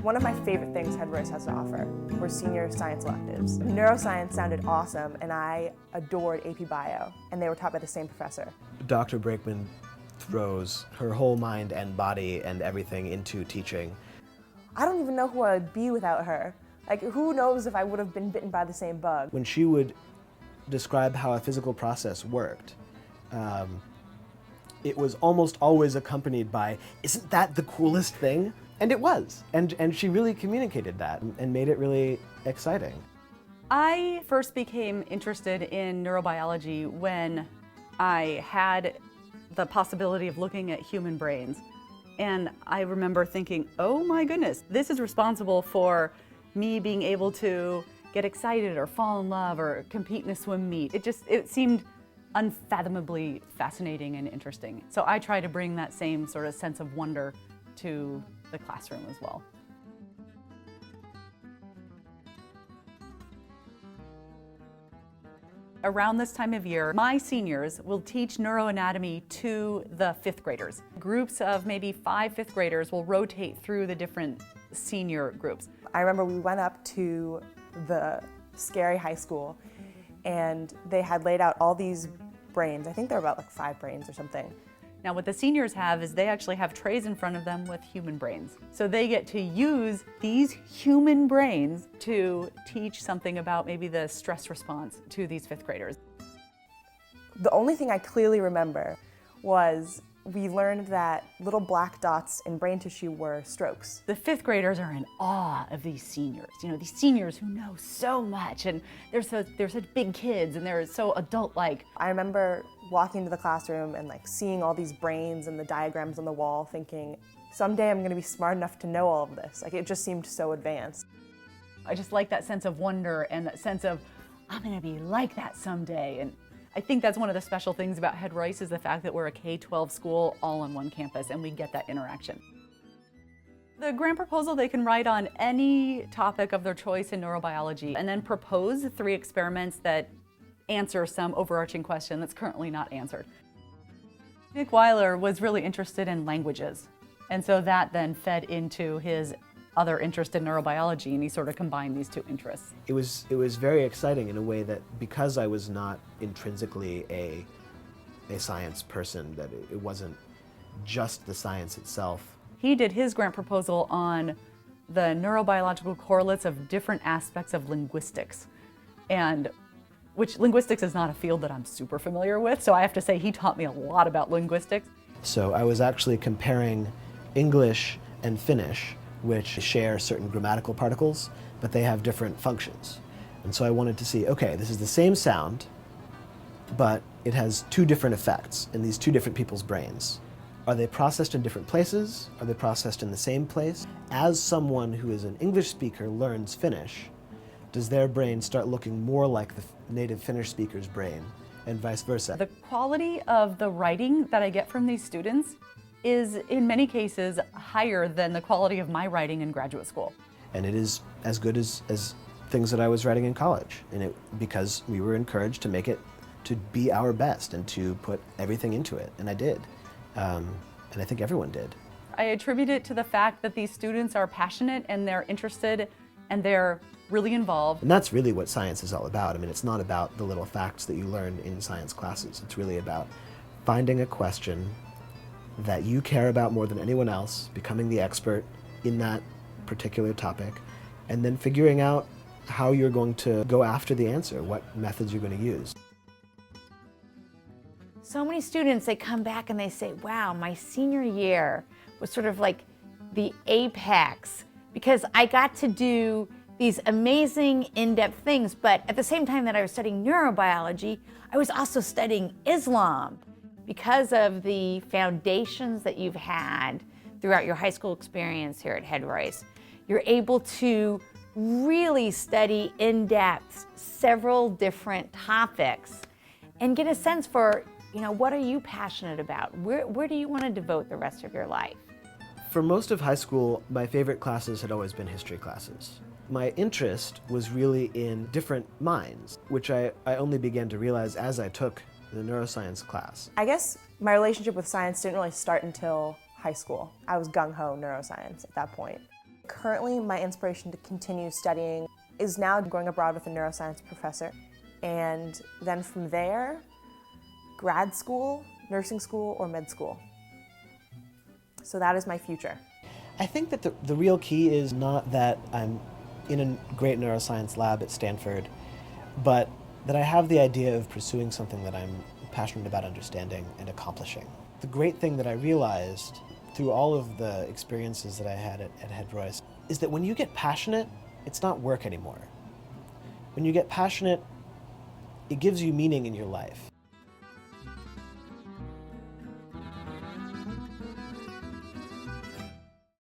One of my favorite things Head-Royce has to offer were senior science electives. Neuroscience sounded awesome, and I adored AP Bio, and they were taught by the same professor. Dr. Brakeman throws her whole mind and body and everything into teaching. I don't even know who I would be without her. Like, who knows if I would have been bitten by the same bug. When she would describe how a physical process worked, it was almost always accompanied by, "Isn't that the coolest thing?" And it was. And she really communicated that and made it really exciting. I first became interested in neurobiology when I had the possibility of looking at human brains. And I remember thinking, oh my goodness, this is responsible for me being able to get excited or fall in love or compete in a swim meet. It seemed unfathomably fascinating and interesting. So I try to bring that same sort of sense of wonder to the classroom as well. Around this time of year, my seniors will teach neuroanatomy to the fifth graders. Groups of maybe 5 fifth graders will rotate through the different senior groups. I remember we went up to the scary high school, and they had laid out all these brains. I think there were about like 5 brains or something. Now what the seniors have is they actually have trays in front of them with human brains. So they get to use these human brains to teach something about maybe the stress response to these fifth graders. The only thing I clearly remember was we learned that little black dots in brain tissue were strokes. The fifth graders are in awe of these seniors. You know, these seniors who know so much, and they're such big kids, and they're so adult-like. I remember walking into the classroom and like seeing all these brains and the diagrams on the wall, thinking, someday I'm gonna be smart enough to know all of this. Like, it just seemed so advanced. I just like that sense of wonder and that sense of, I'm gonna be like that someday. And I think that's one of the special things about Head-Royce is the fact that we're a K-12 school all on one campus and we get that interaction. The grant proposal, they can write on any topic of their choice in neurobiology and then propose 3 experiments that answer some overarching question that's currently not answered. Nick Weiler was really interested in languages, and so that then fed into his other interest in neurobiology, and he sort of combined these 2 interests. It was very exciting in a way that because I was not intrinsically a science person, that it wasn't just the science itself. He did his grant proposal on the neurobiological correlates of different aspects of linguistics, and which linguistics is not a field that I'm super familiar with, so I have to say he taught me a lot about linguistics. So I was actually comparing English and Finnish, which share certain grammatical particles, but they have different functions. And so I wanted to see, okay, this is the same sound, but it has 2 different effects in these 2 different people's brains. Are they processed in different places? Are they processed in the same place? As someone who is an English speaker learns Finnish, does their brain start looking more like the native Finnish speaker's brain, and vice versa? The quality of the writing that I get from these students is, in many cases, higher than the quality of my writing in graduate school. And it is as good as things that I was writing in college, because we were encouraged to make it, to be our best and to put everything into it, and I did. And I think everyone did. I attribute it to the fact that these students are passionate and they're interested and they're really involved. And that's really what science is all about. I mean, it's not about the little facts that you learn in science classes. It's really about finding a question that you care about more than anyone else, becoming the expert in that particular topic, and then figuring out how you're going to go after the answer, what methods you're going to use. So many students, they come back and they say, wow, my senior year was sort of like the apex because I got to do these amazing in-depth things, but at the same time that I was studying neurobiology, I was also studying Islam. Because of the foundations that you've had throughout your high school experience here at Head-Royce, you're able to really study in depth several different topics and get a sense for, what are you passionate about? Where do you want to devote the rest of your life? For most of high school, my favorite classes had always been history classes. My interest was really in different minds, which I only began to realize as I took the neuroscience class. I guess my relationship with science didn't really start until high school. I was gung-ho neuroscience at that point. Currently, my inspiration to continue studying is now going abroad with a neuroscience professor. And then from there, grad school, nursing school, or med school. So that is my future. I think that the real key is not that I'm in a great neuroscience lab at Stanford, but that I have the idea of pursuing something that I'm passionate about understanding and accomplishing. The great thing that I realized through all of the experiences that I had at Head-Royce is that when you get passionate, it's not work anymore. When you get passionate, it gives you meaning in your life.